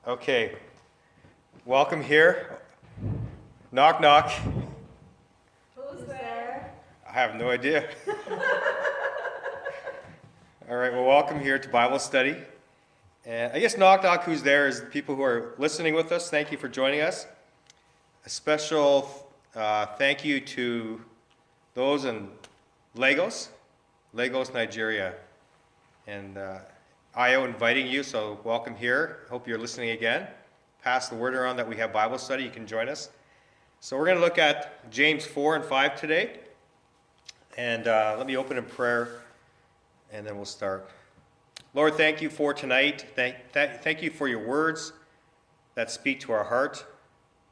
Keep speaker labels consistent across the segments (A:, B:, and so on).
A: Okay, welcome here. Knock, knock.
B: Who's there?
A: I have no idea. All right, well, welcome here to Bible study. And I guess knock, knock, who's there is the people who are listening with us. Thank you for joining us. A special thank you to those in Lagos, Nigeria. And IO inviting you, so welcome here. Hope you're listening again. Pass the word around that we have Bible study. You can join us. So we're going to look at James 4 and 5 today. And let me open in prayer, and then we'll start. Lord, thank you for tonight. Thank you for your words that speak to our heart.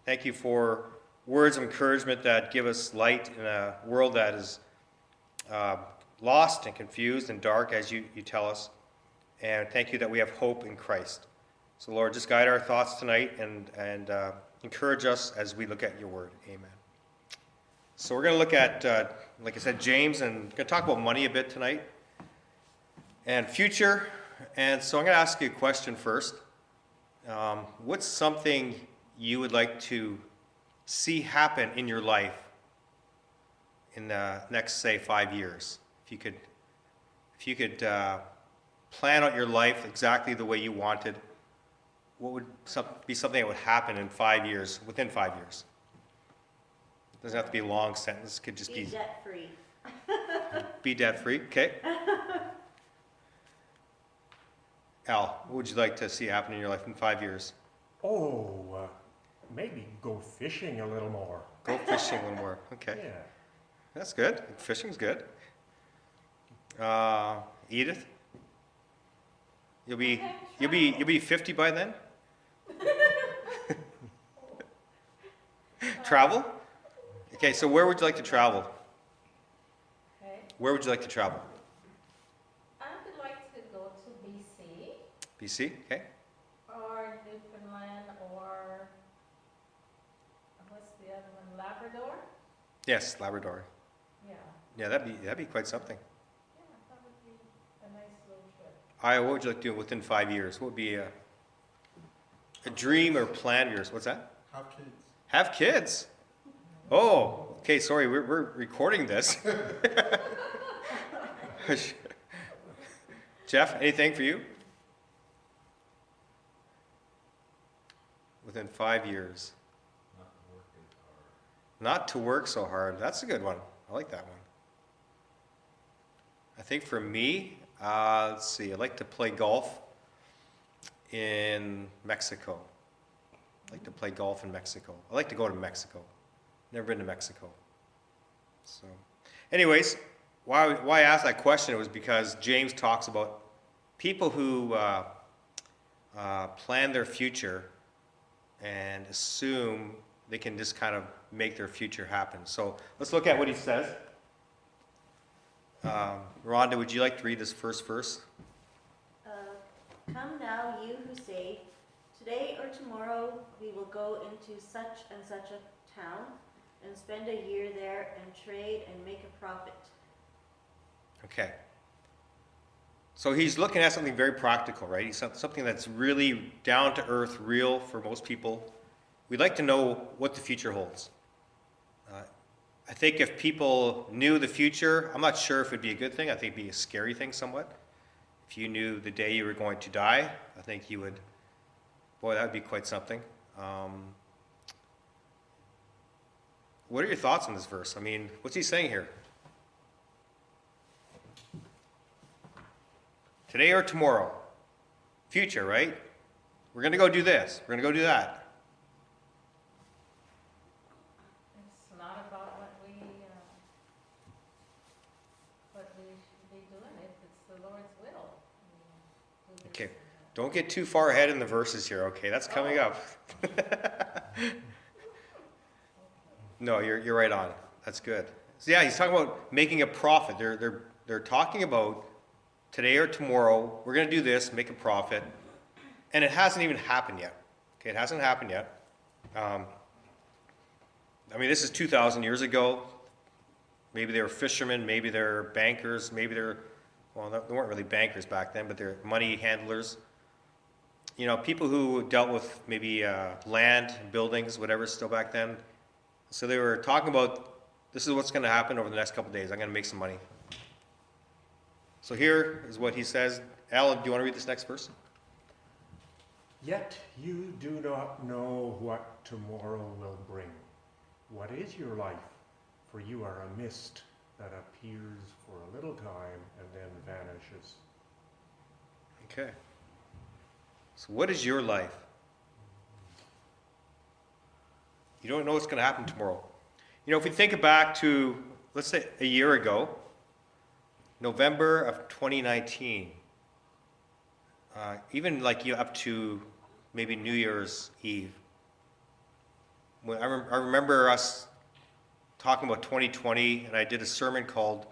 A: Thank you for words of encouragement that give us light in a world that is lost and confused and dark, as you tell us. And thank you that we have hope in Christ. So, Lord, just guide our thoughts tonight and encourage us as we look at your word. Amen. So we're going to look at, like I said, James, and we're going to talk about money a bit tonight and future. And so I'm going to ask you a question first. What's something you would like to see happen in your life in the next, say, 5 years? If you could plan out your life exactly the way you wanted, what would be something that would happen in 5 years, within 5 years? It doesn't have to be a long sentence. It could just be
B: debt-free.
A: Be debt-free, okay. Al, what would you like to see happen in your life in 5 years?
C: Maybe go fishing a little more.
A: Go fishing a little more, okay.
C: Yeah.
A: That's good. Fishing's good. Edith? You'll be 50 by then? Travel? Okay, so where would you like to travel?
B: Okay.
A: Where would you like to travel?
B: I would like to go to BC
A: BC, okay.
B: or Newfoundland or what's the other one? Labrador?
A: Yes, Labrador.
B: Yeah.
A: Yeah, that'd be quite something.
B: Yeah, that would be a nice little trip.
A: Aya, what would you like to do within 5 years? What would be a dream or plan of yours? What's that?
D: Have kids.
A: Have kids? Oh, okay, sorry, we're recording this. Jeff, anything for you? Within 5 years. Not to work so hard. That's a good one. I like that one. I think for me, let's see, I'd like to play golf in Mexico. I like to play golf in Mexico. I like to go to Mexico. Never been to Mexico. So, anyways, why I asked that question was because James talks about people who plan their future and assume they can just kind of make their future happen. So let's look at what he says. Rhonda, would you like to read this first verse?
E: Come now, you who say, today or tomorrow we will go into such and such a town and spend a year there and trade and make a profit.
A: Okay. So he's looking at something very practical, right? He's something that's really down to earth, real for most people. We'd like to know what the future holds. I think if people knew the future, I'm not sure if it would be a good thing. I think it would be a scary thing somewhat. If you knew the day you were going to die, I think you would, boy, that would be quite something. What are your thoughts on this verse? I mean, what's he saying here? Today or tomorrow. Future, right? We're going to go do this. We're going to go do that.
B: It's not about what we should be doing. It's the Lord's will. Do this.
A: Okay. Don't get too far ahead in the verses here, okay? That's coming up. No, you're right on. That's good. So yeah, he's talking about making a profit. They're talking about today or tomorrow, we're going to do this, make a profit. And it hasn't even happened yet. Okay, it hasn't happened yet. I mean, this is 2,000 years ago. Maybe they were fishermen, maybe they're bankers, maybe they weren't really bankers back then, but they're money handlers. people who dealt with maybe land, buildings, whatever, still back then. So they were talking about, this is what's going to happen over the next couple of days. I'm going to make some money. So here is what he says. Alan, do you want to read this next verse?
C: Yet you do not know what tomorrow will bring. What is your life? For you are a mist that appears for a little time and then vanishes.
A: Okay. So what is your life? You don't know what's going to happen tomorrow. If we think back to, let's say, a year ago, November of 2019, even up to maybe New Year's Eve, when I remember us talking about 2020, and I did a sermon called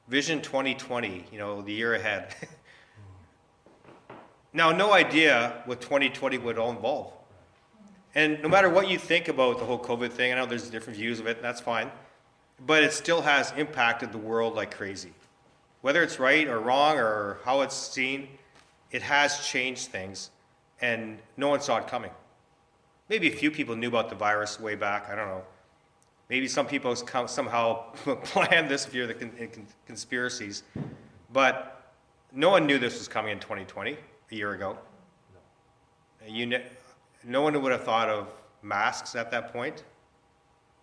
A: Vision 2020, the year ahead. Now, no idea what 2020 would all involve. And no matter what you think about the whole COVID thing, I know there's different views of it, and that's fine, but it still has impacted the world like crazy. Whether it's right or wrong or how it's seen, it has changed things, and no one saw it coming. Maybe a few people knew about the virus way back, I don't know. Maybe some people somehow planned this if you're the conspiracies, but no one knew this was coming in 2020, a year ago. No one would have thought of masks at that point,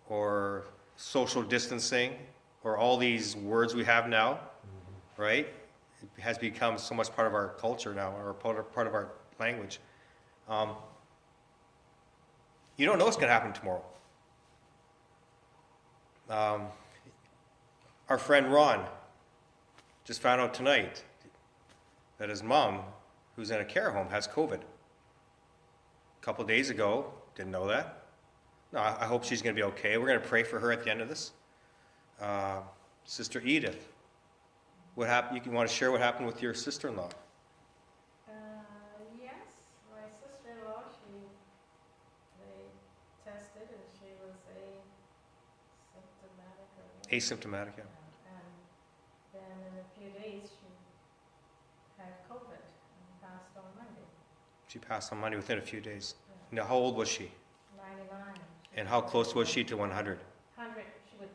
A: or social distancing, or all these words we have now, right? It has become so much part of our culture now, or part of our language. You don't know what's going to happen tomorrow. Our friend Ron just found out tonight that his mom, who's in a care home, has COVID. A couple days ago, didn't know that. No, I hope she's going to be okay. We're going to pray for her at the end of this. Sister Edith, what happened? You want to share what happened with your sister-in-law?
B: Yes, my sister-in-law, they tested and she was
A: Asymptomatic, yeah.
B: And then in a few days she had COVID and passed on Monday.
A: She passed on Monday within a few days. Now, how old was she?
B: 99.
A: And how close was she to 100?
B: 100, she would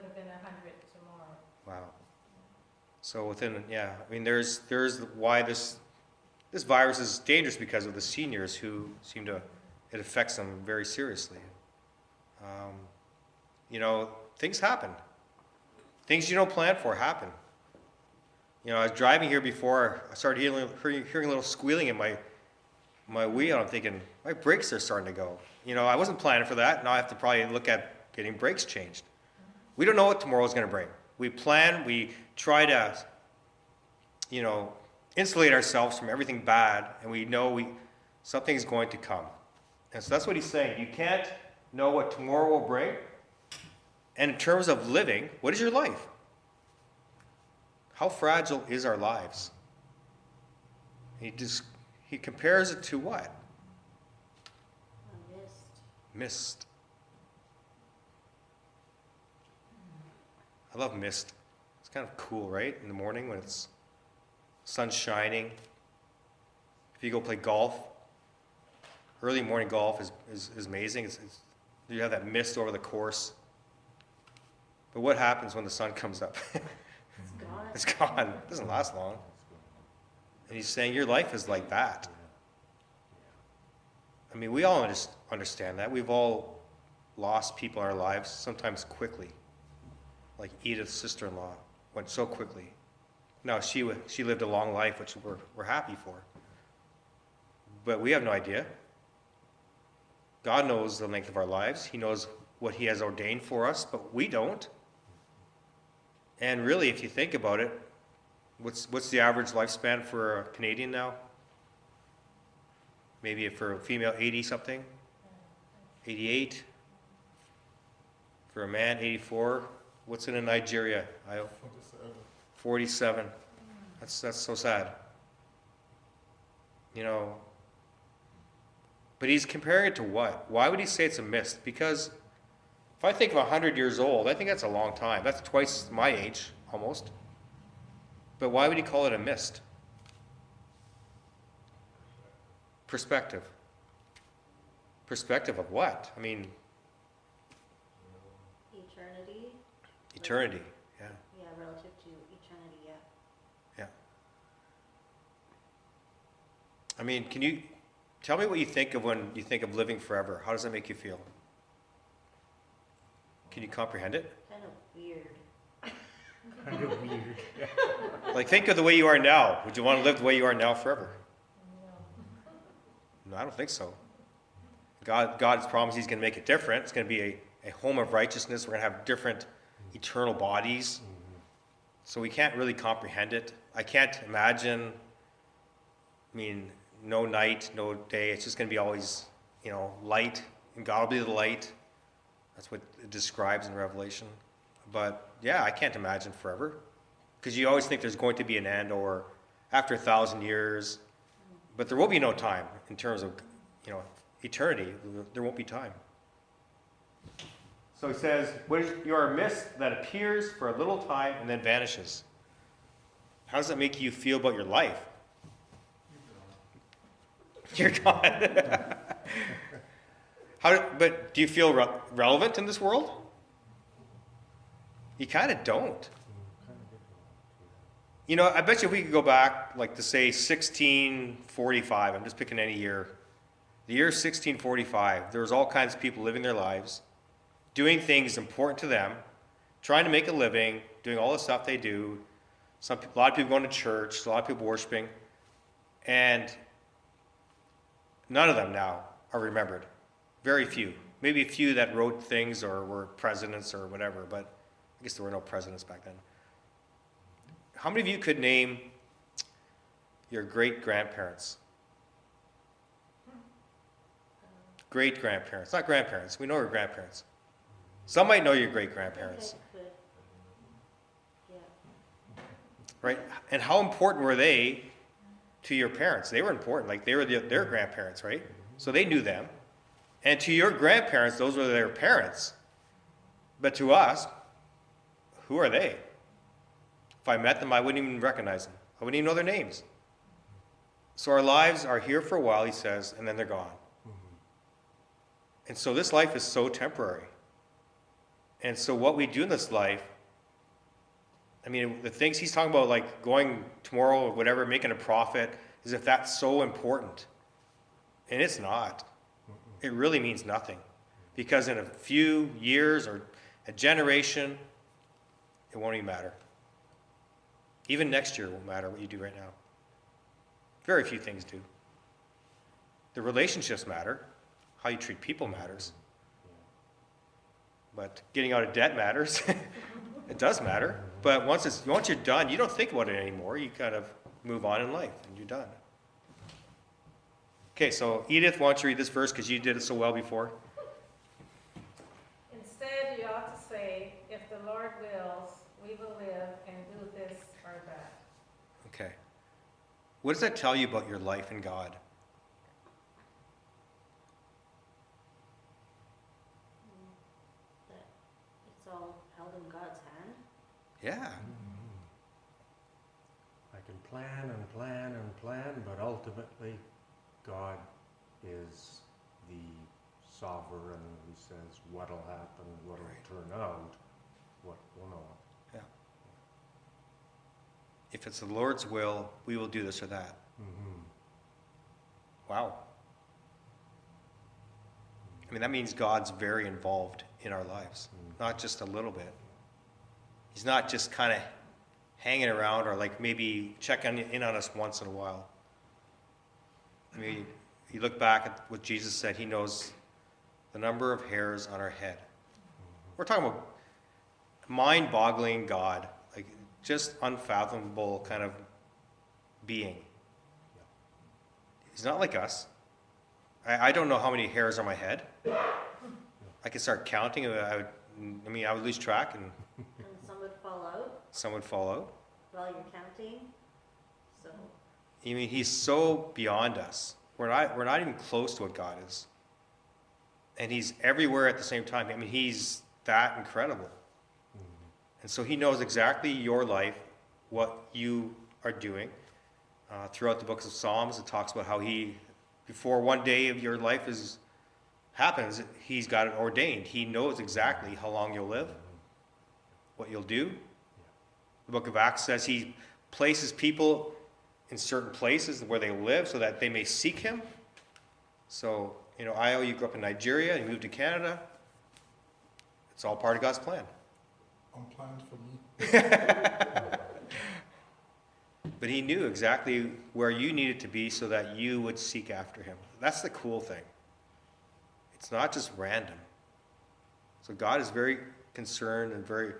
B: have been 100 tomorrow.
A: Wow. So there's why this virus is dangerous, because of the seniors who it affects them very seriously. Things happen. Things you don't plan for happen. I was driving here before, I started hearing a little squealing in my wheel. I'm thinking, my brakes are starting to go. I wasn't planning for that. Now I have to probably look at getting brakes changed. We don't know what tomorrow's going to bring. We plan, we try to, insulate ourselves from everything bad, and we know something's going to come. And so that's what he's saying. You can't know what tomorrow will bring. And in terms of living, what is your life? How fragile is our lives? He compares it to what?
E: A mist.
A: Mist. I love mist. It's kind of cool, right? In the morning when it's sun shining. If you go play golf, early morning golf is amazing. You have that mist over the course. But what happens when the sun comes up?
E: It's gone.
A: It's gone. It doesn't last long. And he's saying your life is like that. I mean, we all understand that. We've all lost people in our lives, sometimes quickly. Like Edith's sister-in-law went so quickly. Now, she lived a long life, which we're happy for. But we have no idea. God knows the length of our lives. He knows what he has ordained for us, but we don't. And really, if you think about it, what's the average lifespan for a Canadian now? Maybe for a female, 80-something? 88? For a man, 84? What's it in Nigeria? 47. That's so sad. But he's comparing it to what? Why would he say it's a mist? Because if I think of 100 years old, I think that's a long time. That's twice my age, almost. But why would he call it a mist? Perspective. Perspective of what? I mean,
E: Eternity.
A: eternity. Yeah.
E: Yeah, relative to eternity, yeah.
A: Yeah. I mean, can you tell me what you think of when you think of living forever? How does that make you feel? Can you comprehend it?
E: Kind of weird.
C: Kind of weird.
A: Like, think of the way you are now. Would you want to live the way you are now forever?
B: No.
A: No, I don't think so. God's promised He's going to make it different. It's going to be a home of righteousness. We're going to have different eternal bodies. So we can't really comprehend it. I can't imagine, I mean, no night, no day. It's just going to be always, light. And God will be the light. That's what it describes in Revelation. But yeah, I can't imagine forever. Because you always think there's going to be an end or after 1,000 years. But there will be no time in terms of, eternity. There won't be time. So he says, you are a mist that appears for a little time and then vanishes. How does that make you feel about your life? You're gone. But do you feel relevant in this world? You kind of don't. I bet you if we could go back, like to say 1645, I'm just picking any year. The year 1645, there was all kinds of people living their lives, doing things important to them, trying to make a living, doing all the stuff they do. A lot of people going to church, a lot of people worshiping, and none of them now are remembered. Very few. Maybe a few that wrote things or were presidents or whatever, but I guess there were no presidents back then. How many of you could name your great-grandparents? Great-grandparents, not grandparents. We know our grandparents. Some might know your great-grandparents.
E: Okay, good. Yeah.
A: Right? And how important were they to your parents? They were important. Like, they were their grandparents, right? So they knew them. And to your grandparents, those were their parents. But to us, who are they? If I met them, I wouldn't even recognize them. I wouldn't even know their names. So our lives are here for a while, he says, and then they're gone. And so this life is so temporary. And so what we do in this life, I mean, the things he's talking about, like going tomorrow or whatever, making a profit, as if that's so important. And it's not. It really means nothing. Because in a few years or a generation, it won't even matter. Even next year won't matter what you do right now. Very few things do. The relationships matter. How you treat people matters. But getting out of debt matters. It does matter. But once you're done, you don't think about it anymore. You kind of move on in life, and you're done. Okay, so Edith, why don't you read this verse because you did it so well before?
B: Instead, you ought to say, if the Lord wills, we will live and do this or that.
A: Okay. What does that tell you about your life in God?
E: That it's all held in God's hand.
A: Yeah.
C: I can plan and plan and plan, but ultimately, God is the sovereign who says what'll happen, what'll turn out, what will not.
A: Yeah. If it's the Lord's will, we will do this or that. Wow. I mean, that means God's very involved in our lives, not just a little bit. He's not just kind of hanging around or like maybe checking in on us once in a while. I mean, you look back at what Jesus said, he knows the number of hairs on our head. We're talking about mind-boggling God, like just unfathomable kind of being. He's not like us. I don't know how many hairs are on my head. I could start counting. I would lose track, and
E: And some would fall out
A: some would fall out.
E: while you're counting. So,
A: I mean, he's so beyond us. We're not even close to what God is. And he's everywhere at the same time. I mean, he's that incredible. And so he knows exactly your life, what you are doing. Throughout the books of Psalms, it talks about how he before one day of your life happens, he's got it ordained. He knows exactly how long you'll live, what you'll do. The book of Acts says he places people in certain places where they live so that they may seek him. So, Io, you grew up in Nigeria, you moved to Canada. It's all part of God's plan.
D: Unplanned for me.
A: But he knew exactly where you needed to be so that you would seek after him. That's the cool thing. It's not just random. So God is very concerned and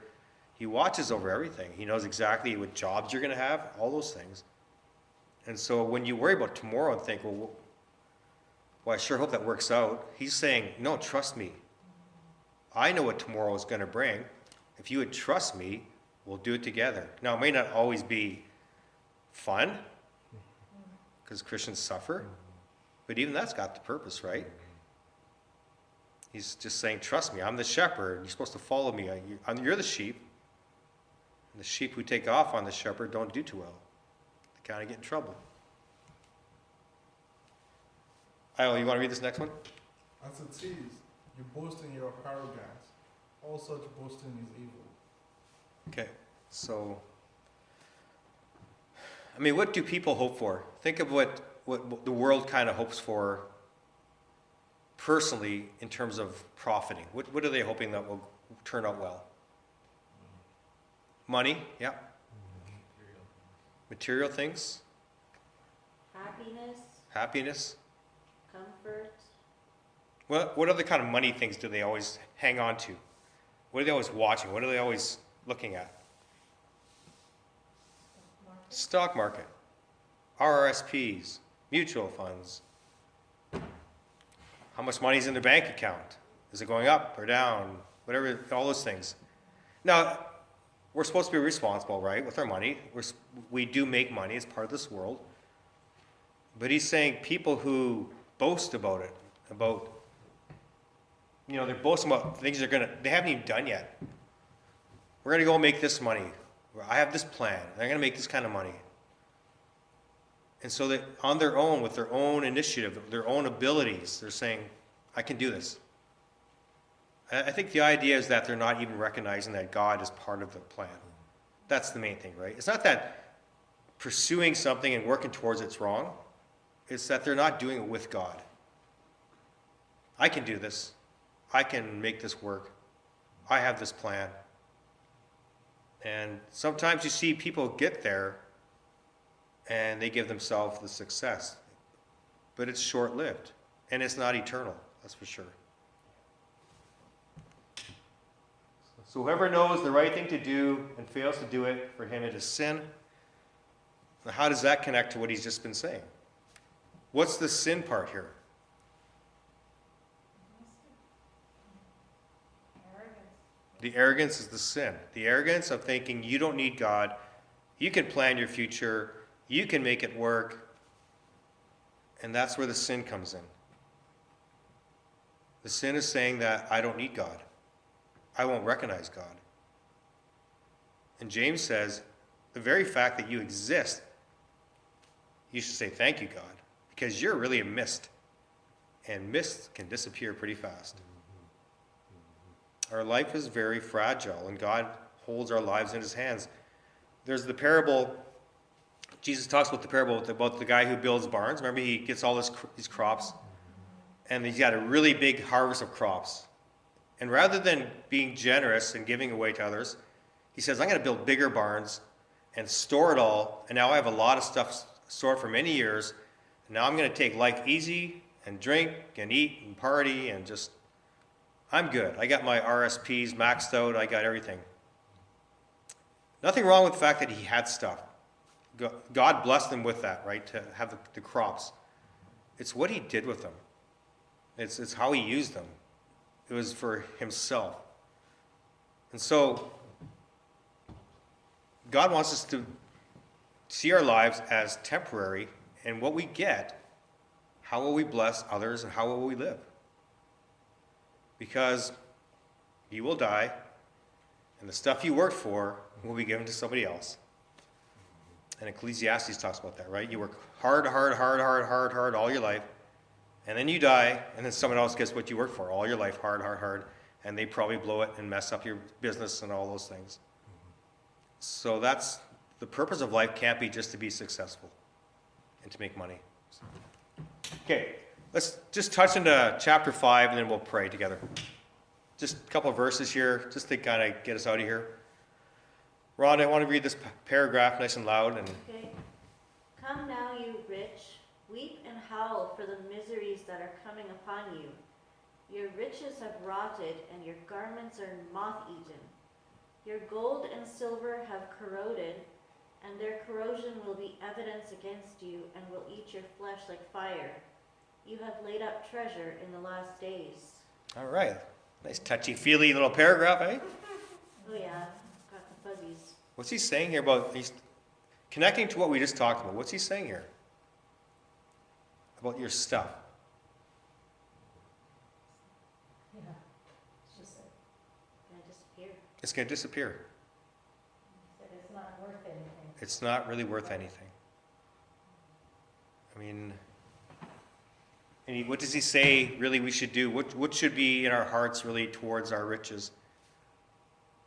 A: he watches over everything. He knows exactly what jobs you're going to have, all those things. And so when you worry about tomorrow and think, well, I sure hope that works out. He's saying, no, trust me. I know what tomorrow is going to bring. If you would trust me, we'll do it together. Now, it may not always be fun, because Christians suffer, but even that's got the purpose, right? He's just saying, trust me, I'm the shepherd. You're supposed to follow me. You're the sheep. And the sheep who take off on the shepherd don't do too well. They kind of get in trouble. Io, you want to read this next one?
D: As it says, you boast in your arrogance. All such boasting is evil.
A: Okay, so, what do people hope for? Think of what the world kind of hopes for personally in terms of profiting. What are they hoping that will turn out well? Money, yeah. Material things. Happiness.
E: Comfort.
A: What other kind of money things do they always hang on to? What are they always watching? What are they always looking at? Stock market. RRSPs. Mutual funds. How much money is in their bank account? Is it going up or down? Whatever, all those things. Now, we're supposed to be responsible, right, with our money. We do make money as part of this world. But he's saying people who boast about it, they're boasting about things they haven't even done yet. We're going to go make this money. I have this plan. They're going to make this kind of money. And so that on their own, with their own initiative, their own abilities, they're saying, I can do this. I think the idea is that they're not even recognizing that God is part of the plan. That's the main thing, right? It's not that pursuing something and working towards it's wrong. It's that they're not doing it with God. I can do this. I can make this work. I have this plan. And sometimes you see people get there and they give themselves the success. But it's short-lived. And it's not eternal, that's for sure. So whoever knows the right thing to do and fails to do it, for him it is sin. Now, how does that connect to what he's just been saying? What's the sin part here? The arrogance is the sin. The arrogance of thinking you don't need God. You can plan your future. You can make it work. And that's where the sin comes in. The sin is saying that I don't need God. I won't recognize God. And James says, the very fact that you exist, you should say thank you, God, because you're really a mist. And mist can disappear pretty fast. Our life is very fragile, and God holds our lives in his hands. There's the parable, Jesus talks about the parable about the guy who builds barns. Remember, he gets all these crops, and he's got a really big harvest of crops. And rather than being generous and giving away to others, he says, I'm going to build bigger barns and store it all, and now I have a lot of stuff stored for many years, and now I'm going to take life easy and drink and eat and party and just, I'm good. I got my RSPs maxed out. I got everything. Nothing wrong with the fact that he had stuff. God blessed him with that, right, to have the crops. It's what he did with them. It's how he used them. It was for himself. And so, God wants us to see our lives as temporary, and what we get, how will we bless others and how will we live? Because you will die, and the stuff you worked for will be given to somebody else. And Ecclesiastes talks about that, right? You work hard all your life, And then you die, and then someone else gets what you worked for all your life, hard, hard, hard, and they probably blow it and mess up your business and all those things. So that's the purpose of life. Can't be just to be successful and to make money. Okay, let's just touch into chapter 5, and then we'll pray together. Just a couple of verses here, just to kind of get us out of here. Ron, I want to read this paragraph nice and loud. And
E: Okay. Come now, you rich, weep and howl for the miseries that are coming upon you. Your riches have rotted, and your garments are moth-eaten. Your gold and silver have corroded, and their corrosion will be evidence against you, and will eat your flesh like fire. You have laid up treasure in the last days.
A: all right, nice touchy-feely little paragraph, eh?
E: Oh yeah, got the fuzzies.
A: What's he saying here about, he's connecting to what we just talked about. What's he saying here? About your stuff.
B: Yeah. It's just that
E: Gonna disappear.
A: It's going to disappear.
B: he said it's not worth anything.
A: It's not really worth anything. I mean, what does he say really we should do? What should be in our hearts really towards our riches?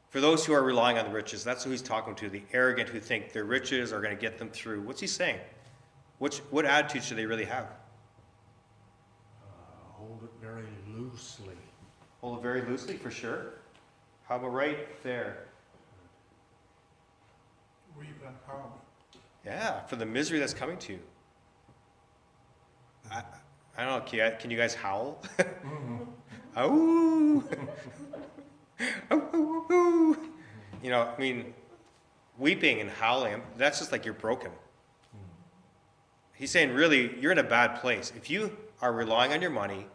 A: For those who are relying on the riches, that's who he's talking to, the arrogant who think their riches are going to get them through. What's he saying? What attitude should they really have?
C: Hold it very loosely.
A: Hold it very loosely, for sure. How about right there?
D: Weep and howl.
A: Yeah, for the misery that's coming to you. I don't know, can you guys howl? Oh! Oh. You know, I mean, weeping and howling, that's just like you're broken. He's saying, really, you're in a bad place. If you are relying on your money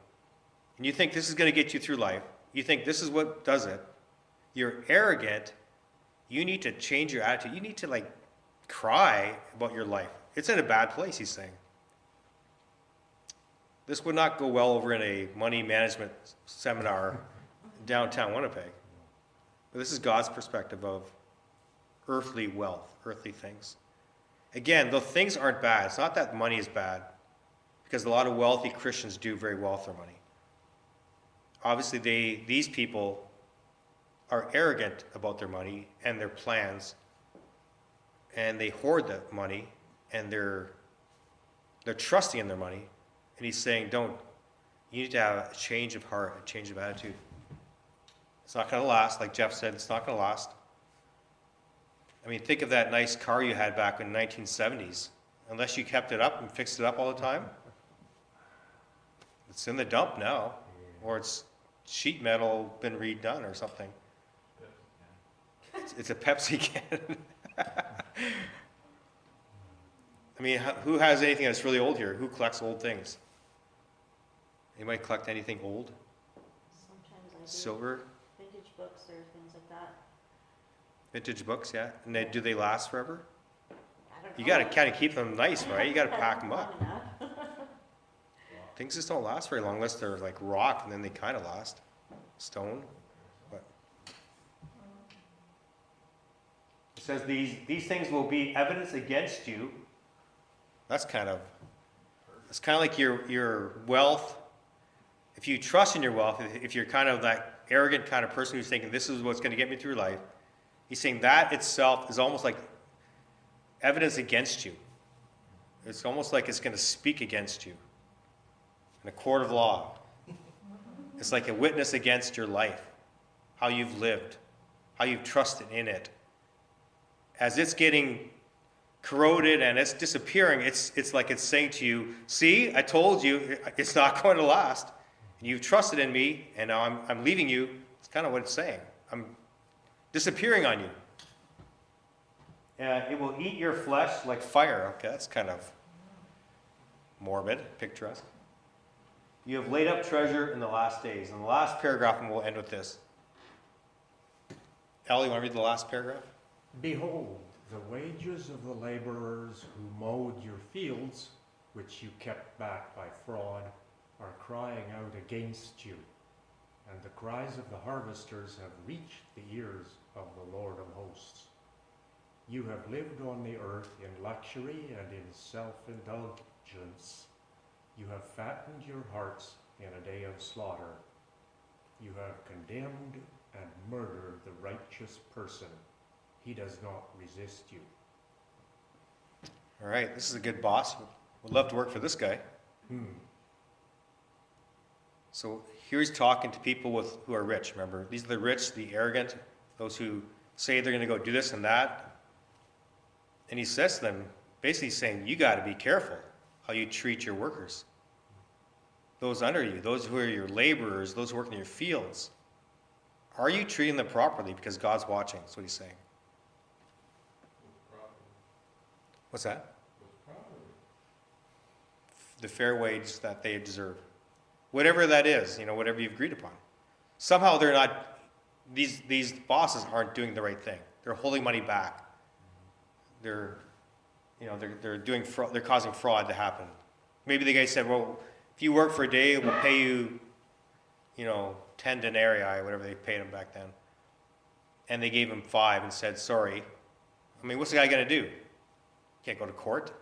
A: and you think this is going to get you through life, you think this is what does it, you're arrogant, you need to change your attitude. You need to, like, cry about your life. It's in a bad place, he's saying. This would not go well over in a money management seminar downtown Winnipeg. But this is God's perspective of earthly wealth, earthly things. Again, though things aren't bad, it's not that money is bad, because a lot of wealthy Christians do very well with their money. Obviously, these people are arrogant about their money and their plans, and they hoard the money, and they're trusting in their money. And he's saying, you need to have a change of heart, a change of attitude. It's not going to last. Like Jeff said, it's not going to last. I mean, think of that nice car you had back in the 1970s. Unless you kept it up and fixed it up all the time, it's in the dump now. Or it's sheet metal been redone or something. It's a Pepsi can. I mean, who has anything that's really old here? Who collects old things? Anybody collect anything old?
E: Sometimes I do.
A: Silver?
E: Vintage books or things like that.
A: Vintage books, yeah. And do they last forever?
E: I don't know.
A: You got to kind of keep them nice, right? You got to pack them up.
E: Long enough.
A: Things just don't last very long unless they're like rock, and then they kind of last. Stone. But it says these things will be evidence against you. That's kind of like your wealth. If you trust in your wealth, if you're kind of that arrogant kind of person who's thinking this is what's going to get me through life, he's saying that itself is almost like evidence against you. It's almost like it's going to speak against you in a court of law. It's like a witness against your life, how you've lived, how you've trusted in it. As it's getting corroded and it's disappearing, it's like it's saying to you, see, I told you it's not going to last. And you've trusted in me, and now I'm leaving you. It's kind of what it's saying. I'm disappearing on you. It will eat your flesh like fire. Okay, that's kind of morbid, picturesque. You have laid up treasure in the last days. And the last paragraph, and we'll end with this. Al, you want to read the last paragraph?
C: Behold, the wages of the laborers who mowed your fields, which you kept back by fraud, are crying out against you, and the cries of the harvesters have reached the ears of the Lord of hosts. You have lived on the earth in luxury and in self-indulgence. You have fattened your hearts in a day of slaughter. You have condemned and murdered the righteous person. He does not resist you.
A: All right, this is a good boss. Would love to work for this guy. So here he's talking to people who are rich. Remember, these are the rich, the arrogant, those who say they're going to go do this and that. And he says to them, basically saying, you got to be careful how you treat your workers. Those under you, those who are your laborers, those who work in your fields. Are you treating them properly? Because God's watching. That's what he's saying. What's that? The fair wage that they deserve. Whatever that is, whatever you've agreed upon. Somehow they're not, these bosses aren't doing the right thing. They're holding money back. They're doing fraud, they're causing fraud to happen. Maybe the guy said, well, if you work for a day, we'll pay you, 10 denarii, whatever they paid him back then. And they gave him 5 and said, sorry. I mean, what's the guy going to do? Can't go to court?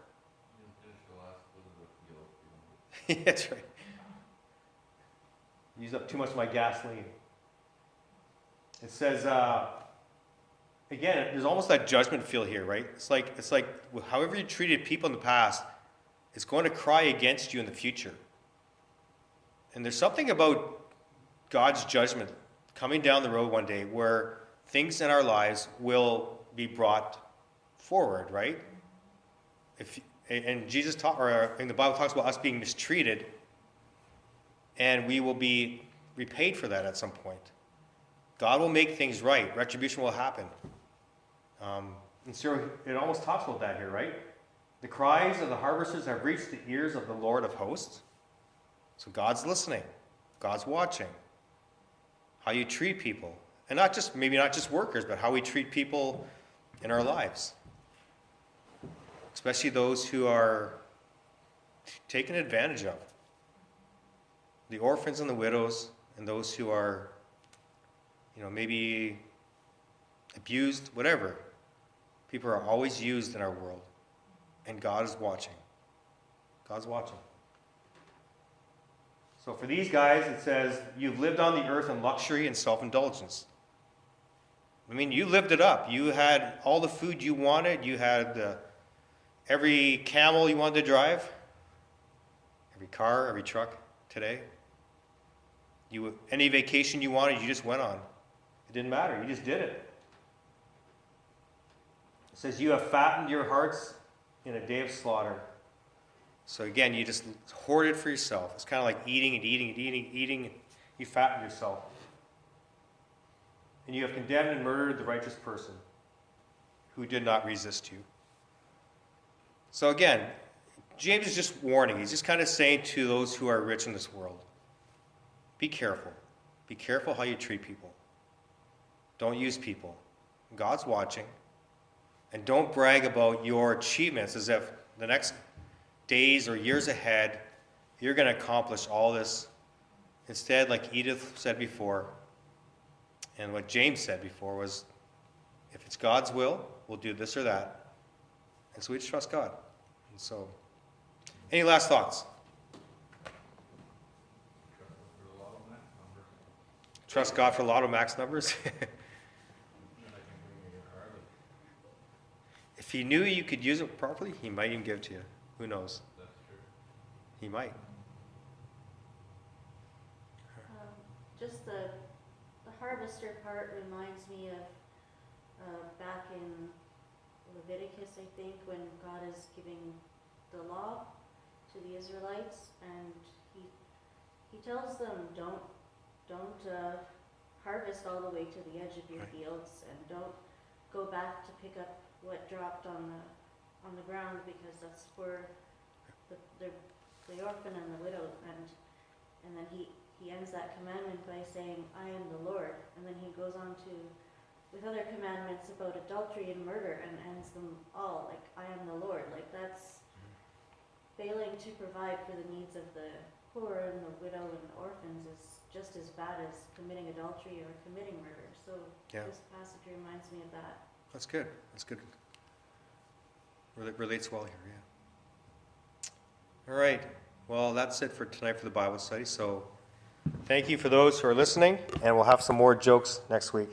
A: That's right. Used up too much of my gasoline. It says, again, there's almost that judgment feel here, right? It's like however you treated people in the past, it's going to cry against you in the future. And there's something about God's judgment coming down the road one day where things in our lives will be brought forward, right? And Jesus taught, and the Bible talks about us being mistreated, and we will be repaid for that at some point. God will make things right. Retribution will happen. And so it almost talks about that here, right? The cries of the harvesters have reached the ears of the Lord of hosts. So God's listening. God's watching. How you treat people. And maybe not just workers, but how we treat people in our lives. Especially those who are taken advantage of. The orphans and the widows, and those who are, maybe abused, whatever. People are always used in our world. And God is watching. God's watching. So for these guys, it says, you've lived on the earth in luxury and self-indulgence. I mean, you lived it up. You had all the food you wanted. You had every camel you wanted to drive. Every car, every truck today. Any vacation you wanted, you just went on. It didn't matter. You just did it. It says, you have fattened your hearts in a day of slaughter. So again, you just hoard it for yourself. It's kind of like eating and eating and eating and eating. You fatten yourself. And you have condemned and murdered the righteous person who did not resist you. So again, James is just warning. He's just kind of saying to those who are rich in this world, be careful. Be careful how you treat people. Don't use people. God's watching. And don't brag about your achievements as if the next days or years ahead, you're going to accomplish all this. Instead, like Edith said before, and what James said before was, if it's God's will, we'll do this or that. And so we just trust God. And so, any last thoughts? Trust God for Lotto Max numbers? If he knew you could use it properly, he might even give it to you. Who knows?
F: That's true.
A: He might.
E: Just the harvester part reminds me of back in Leviticus, I think, when God is giving the law to the Israelites, and he tells them don't harvest all the way to the edge of your fields, and don't go back to pick up what dropped on the ground, because that's for the orphan and the widow. And then he ends that commandment by saying, I am the Lord. And then he goes on to with other commandments about adultery and murder, and ends them all like, I am the Lord. Like, that's failing to provide for the needs of the poor and the widow and the orphans is just as bad as committing adultery or committing murder. So This passage reminds me of that.
A: That's good. That's good. Relates well here, yeah. All right. Well, that's it for tonight for the Bible study. So thank you for those who are listening, and we'll have some more jokes next week.